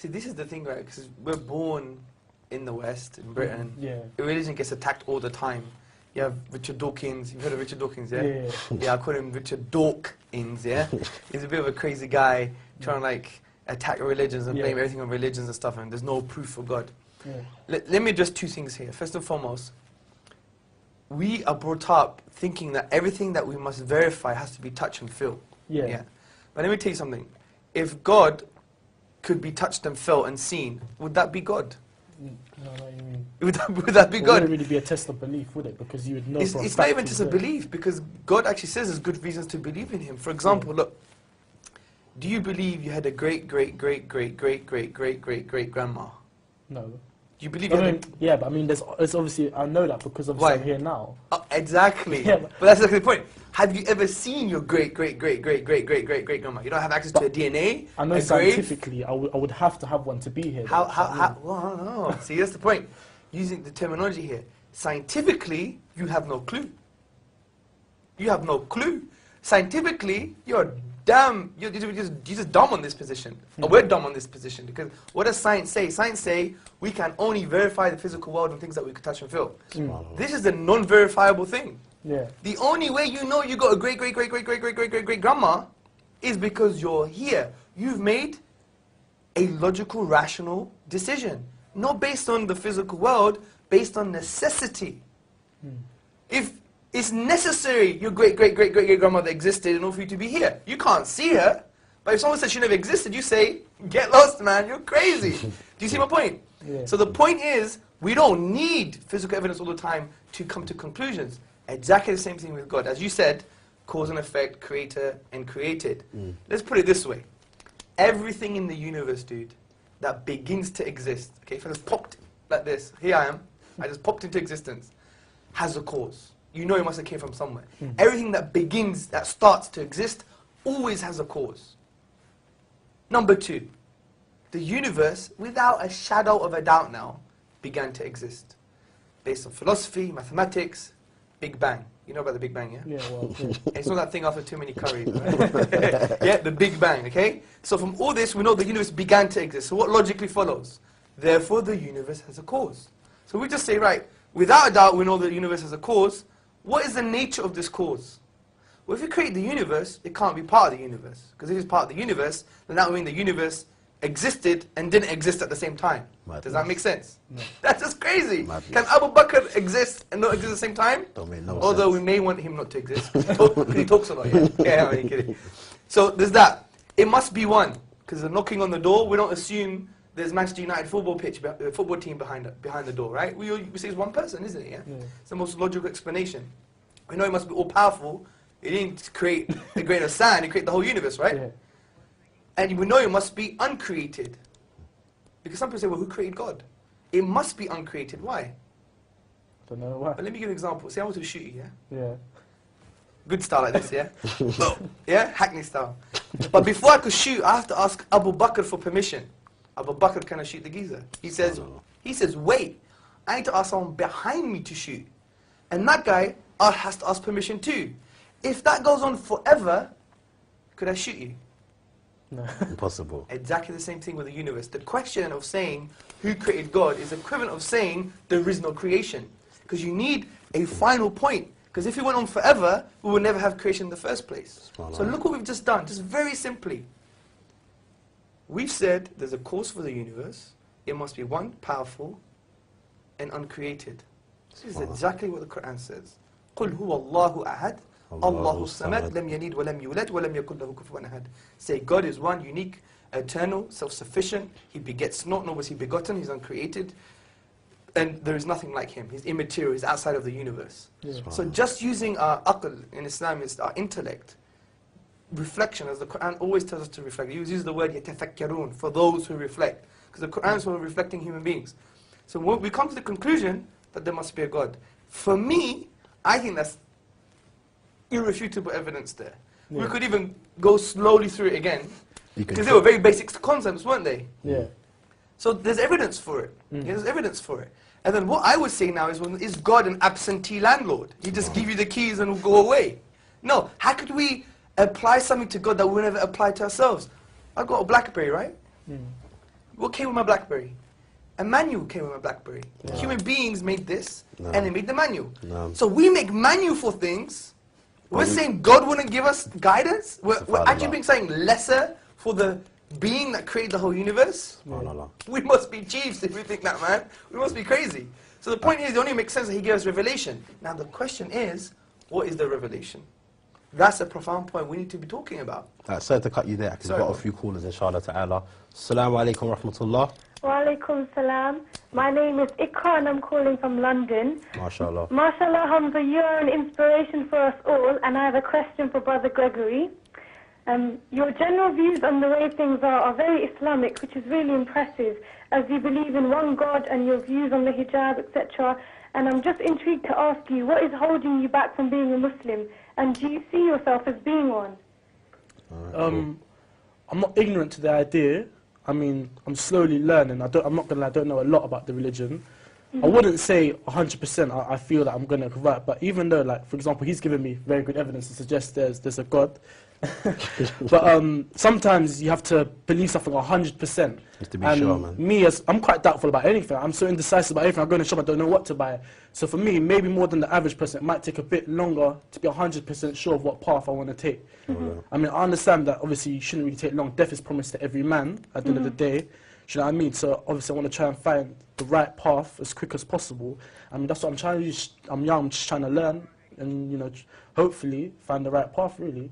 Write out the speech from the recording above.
See, this is the thing, right? Because we're born in the West, in Britain. Yeah. Religion gets attacked all the time. You have Richard Dawkins. You've heard of Richard Dawkins, yeah? Yeah. Yeah, I call him Richard Dawkins, yeah? He's a bit of a crazy guy trying to, like, attack religions and blame everything on religions and stuff, and there's no proof for God. Yeah. Let me address two things here. First and foremost, we are brought up thinking that everything that we must verify has to be touch and feel. Yeah. But let me tell you something. If God could be touched and felt and seen, would that be God? No, no, you mean. Would that be It God? wouldn't really be a test of belief, would it? Because you would know. It's not even just a belief, because God actually says there's good reasons to believe in Him. For example, look, do you believe you had a great, great, great, great, great, great, great, great, great grandma? No. Do you believe you had Yeah, but I mean, there's obviously, I know that because obviously I'm here now. Exactly. Yeah, but that's exactly the point. Have you ever seen your great, great, great, great, great, great, great, great grandma? You don't have access to her DNA. I know a scientifically, grave. I would have to have one to be here. Well, I don't know. See, that's the point. Using the terminology here. Scientifically, you have no clue. You have no clue. Scientifically, you're just dumb on this position. Or we're dumb on this position, because what does science say? Science say we can only verify the physical world and things that we can touch and feel. This is the non-verifiable thing. Yeah. The only way you know you got a great, great, great, great, great, great, great, great, great grandma is because you're here. You've made a logical, rational decision. Not based on the physical world, based on necessity. If it's necessary your great, great, great, great, great grandmother existed in order for you to be here. You can't see her, but if someone says she never existed, you say, get lost, man, you're crazy. Do you see my point? Yeah. So the point is, we don't need physical evidence all the time to come to conclusions. Exactly the same thing with God. As you said, cause and effect, creator and created. Let's put it this way. Everything in the universe, dude, that begins to exist, okay, if I just popped like this, here I am, I just popped into existence, has a cause. You know it must have came from somewhere. Everything that begins, that starts to exist, always has a cause. Number two, the universe, without a shadow of a doubt now, began to exist. Based on philosophy, mathematics, Big Bang. You know about the Big Bang, yeah? Yeah, well, yeah. It's not that thing after too many curries, right? Yeah, the Big Bang, okay? So from all this, we know the universe began to exist. So what logically follows? Therefore, the universe has a cause. So we just say, right, without a doubt, we know the universe has a cause. What is the nature of this cause? Well, if you create the universe, it can't be part of the universe. Because if it's part of the universe, then that would mean the universe existed and didn't exist at the same time. Madness. Does that make sense? No. That's just crazy. Madness. Can Abu Bakr exist and not exist at the same time? Don't make no Although sense. we may want him not to exist. Because he talks a lot, yeah. Yeah, I'm only kidding. So there's that. It must be one. Because they're knocking on the door, we don't assume there's Manchester United football team behind the door, right? We say it's one person, isn't it? Yeah? It's the most logical explanation. We know he must be all-powerful. He didn't create a grain of sand, he created the whole universe, right? Yeah. And we know it must be uncreated. Because some people say, well, who created God? It must be uncreated. Why? Don't know why. But let me give you an example. Say I want to shoot you, yeah? Yeah. Good style like this, yeah? Yeah? Hackney style. But before I could shoot, I have to ask Abu Bakr for permission. Abu Bakr, can I shoot the geezer? He says, wait, I need to ask someone behind me to shoot. And that guy has to ask permission too. If that goes on forever, could I shoot you? No. Impossible. Exactly the same thing with the universe. The question of saying who created God is equivalent of saying there is no creation. Because you need a final point. Because if it went on forever, we would never have creation in the first place. So look what we've just done, just very simply. We've said there's a cause for the universe. It must be one, powerful, and uncreated. This is exactly what the Quran says. قُلْ هُوَ اللَّهُ أَحَدٌ اللَّهُ الصَّمَدُ لَمْ يَلِدْ وَلَمْ يُولَدْ وَلَمْ يَكُنْ لَهُ كُفُوًا أَحَدٌ. Say God is one, unique, eternal, self-sufficient. He begets not, nor was he begotten. He's uncreated. And there is nothing like him. He's immaterial. He's outside of the universe. Yeah. So just using our aql in Islam is our intellect. Reflection, as the Quran always tells us to reflect. It uses the word يَتَفَكَّرُونَ, for those who reflect. Because the Quran is for reflecting human beings. So when we come to the conclusion that there must be a God. For me, I think that's irrefutable evidence there. Yeah. We could even go slowly through it again. Because they were very basic concepts, weren't they? Yeah. So there's evidence for it. Yeah, there's evidence for it. And then what I would say now is God an absentee landlord? He just give you the keys and will go away. No, how could we apply something to God that we never apply to ourselves? I've got a BlackBerry, right? What came with my BlackBerry? A manual came with my BlackBerry. No. Human beings made this, No. and they made the manual. No. So we make manual for things. We're saying God wouldn't give us guidance. We're actually being saying lesser for the being that created the whole universe. No. We must be chiefs if we think that, man. We must be crazy. So the point is, it only makes sense that he gave us revelation. Now the question is, what is the revelation? That's a profound point we need to be talking about. Sorry to cut you there, because we've got a few callers, inshallah ta'ala. Assalamu alaikum wa rahmatullah. Wa alaikum salam. My name is Ikra and I'm calling from London. MashaAllah. MashaAllah, Hamza, you are an inspiration for us all, and I have a question for Brother Gregory. Your general views on the way things are very Islamic, which is really impressive, as you believe in one God and your views on the hijab, etc. And I'm just intrigued to ask you, what is holding you back from being a Muslim? And do you see yourself as being one? I'm not ignorant to the idea. I mean, I'm slowly learning. I'm not going to lie, I don't know a lot about the religion. I wouldn't say 100% I feel that I'm going to convert, but even though, like, for example, he's given me very good evidence to suggest there's a God. But sometimes you have to believe something 100%. Just to be sure, man. Me, I'm quite doubtful about anything. I'm so indecisive about everything. I go in the shop, I don't know what to buy. So for me, maybe more than the average person, it might take a bit longer to be 100% sure of what path I want to take. I mean, I understand that obviously you shouldn't really take long. Death is promised to every man at the end of the day. Do you know what I mean? So obviously I want to try and find the right path as quick as possible. I mean, that's what I'm trying to do. I'm young, I'm just trying to learn and, you know, hopefully find the right path, really.